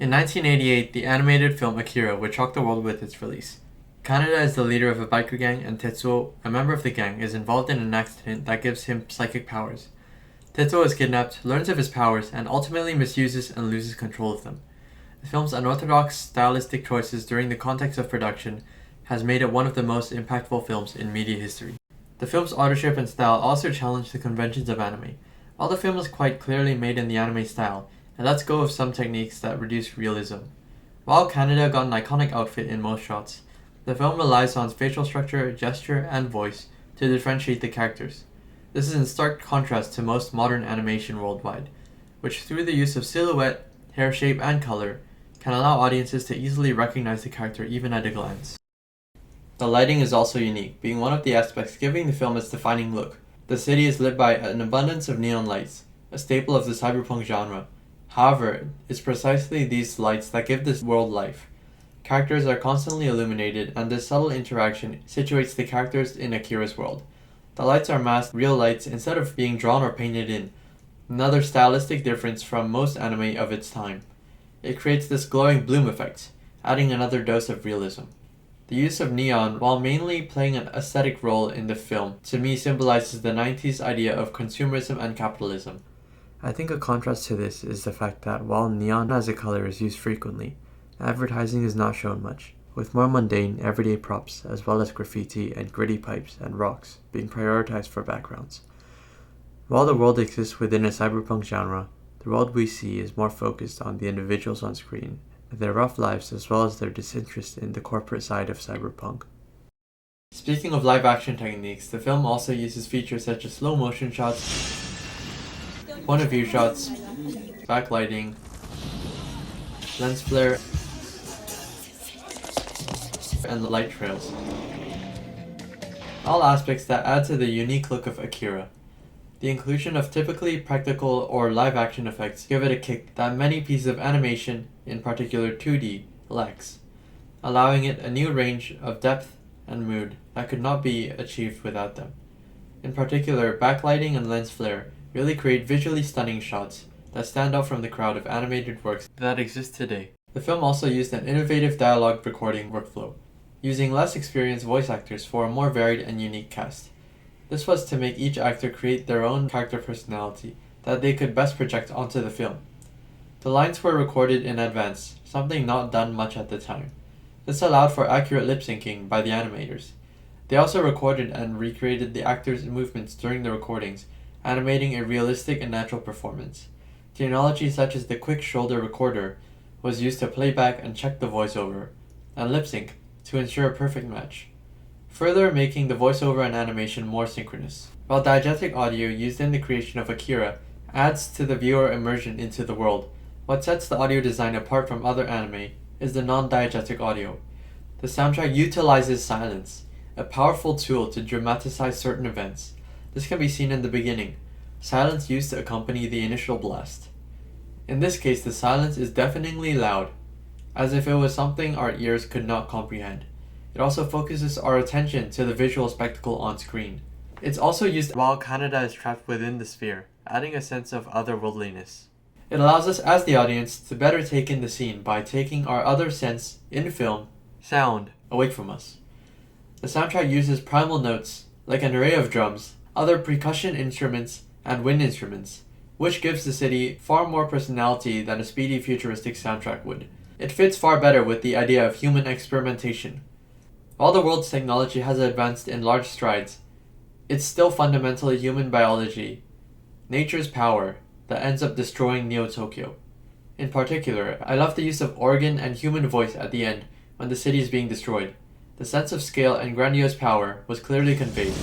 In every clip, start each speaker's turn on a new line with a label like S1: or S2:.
S1: In 1988, the animated film Akira would shock the world with its release. Kaneda is the leader of a biker gang, and Tetsuo, a member of the gang, is involved in an accident that gives him psychic powers. Tetsuo is kidnapped, learns of his powers, and ultimately misuses and loses control of them. The film's unorthodox stylistic choices during the context of production has made it one of the most impactful films in media history. The film's authorship and style also challenge the conventions of anime. While the film is quite clearly made in the anime style, it lets go of some techniques that reduce realism. While Kaneda got an iconic outfit in most shots, the film relies on facial structure, gesture, and voice to differentiate the characters. This is in stark contrast to most modern animation worldwide, which through the use of silhouette, hair shape, and color, can allow audiences to easily recognize the character even at a glance. The lighting is also unique, being one of the aspects giving the film its defining look. The city is lit by an abundance of neon lights, a staple of the cyberpunk genre. However, it's precisely these lights that give this world life. Characters are constantly illuminated, and this subtle interaction situates the characters in Akira's world. The lights are masked real lights instead of being drawn or painted in, another stylistic difference from most anime of its time. It creates this glowing bloom effect, adding another dose of realism. The use of neon, while mainly playing an aesthetic role in the film, to me symbolizes the 90s idea of consumerism and capitalism. I think a contrast to this is the fact that while neon as a color is used frequently, advertising is not shown much, with more mundane, everyday props as well as graffiti and gritty pipes and rocks being prioritized for backgrounds. While the world exists within a cyberpunk genre, the world we see is more focused on the individuals on screen, their rough lives as well as their disinterest in the corporate side of cyberpunk. Speaking of live action techniques, the film also uses features such as slow motion shots, point of view shots, backlighting, lens flare, and light trails. All aspects that add to the unique look of Akira. The inclusion of typically practical or live action effects give it a kick that many pieces of animation, in particular 2D, lacks, allowing it a new range of depth and mood that could not be achieved without them. In particular, backlighting and lens flare really create visually stunning shots that stand out from the crowd of animated works that exist today. The film also used an innovative dialogue recording workflow, using less experienced voice actors for a more varied and unique cast. This was to make each actor create their own character personality that they could best project onto the film. The lines were recorded in advance, something not done much at the time. This allowed for accurate lip syncing by the animators. They also recorded and recreated the actors' movements during the recordings, animating a realistic and natural performance. Technology such as the quick shoulder recorder was used to play back and check the voiceover, and lip sync to ensure a perfect match, further making the voiceover and animation more synchronous. While diegetic audio used in the creation of Akira adds to the viewer immersion into the world, what sets the audio design apart from other anime is the non-diegetic audio. The soundtrack utilizes silence, a powerful tool to dramatize certain events. This can be seen in the beginning, silence used to accompany the initial blast. In this case, the silence is deafeningly loud, as if it was something our ears could not comprehend. It also focuses our attention to the visual spectacle on screen. It's also used while Kaneda is trapped within the sphere, adding a sense of otherworldliness. It allows us as the audience to better take in the scene by taking our other sense, in film, sound, away from us. The soundtrack uses primal notes, like an array of drums, other percussion instruments, and wind instruments, which gives the city far more personality than a speedy futuristic soundtrack would. It fits far better with the idea of human experimentation. While the world's technology has advanced in large strides, it's still fundamentally human biology, nature's power, that ends up destroying Neo-Tokyo. In particular, I love the use of organ and human voice at the end when the city is being destroyed. The sense of scale and grandiose power was clearly conveyed.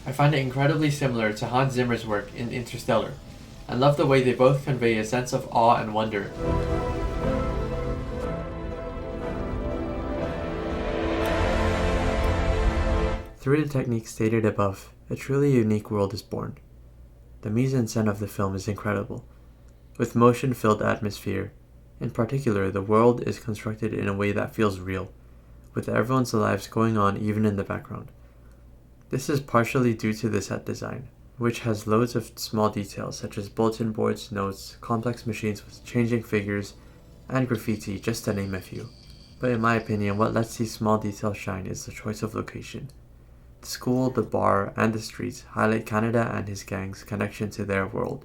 S1: I find it incredibly similar to Hans Zimmer's work in Interstellar, and love the way they both convey a sense of awe and wonder. Through the techniques stated above, a truly unique world is born. The mise-en-scène of the film is incredible, with motion-filled atmosphere. In particular, the world is constructed in a way that feels real, with everyone's lives going on even in the background. This is partially due to the set design. which has loads of small details such as bulletin boards, notes, complex machines with changing figures, and graffiti, just to name a few. But in my opinion, what lets these small details shine is the choice of location. The school, the bar, and the streets highlight Kaneda and his gang's connection to their world.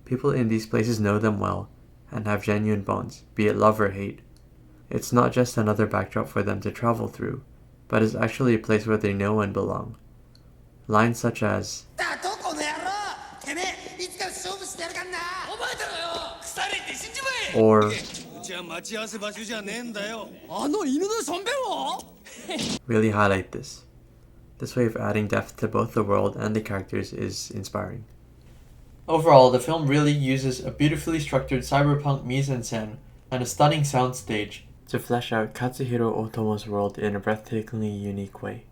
S1: People in these places know them well and have genuine bonds, be it love or hate. It's not just another backdrop for them to travel through, but is actually a place where they know and belong. Lines such as, or really highlight this. This way of adding depth to both the world and the characters is inspiring. Overall, the film really uses a beautifully structured cyberpunk mise-en-scène and a stunning soundstage to flesh out Katsuhiro Otomo's world in a breathtakingly unique way.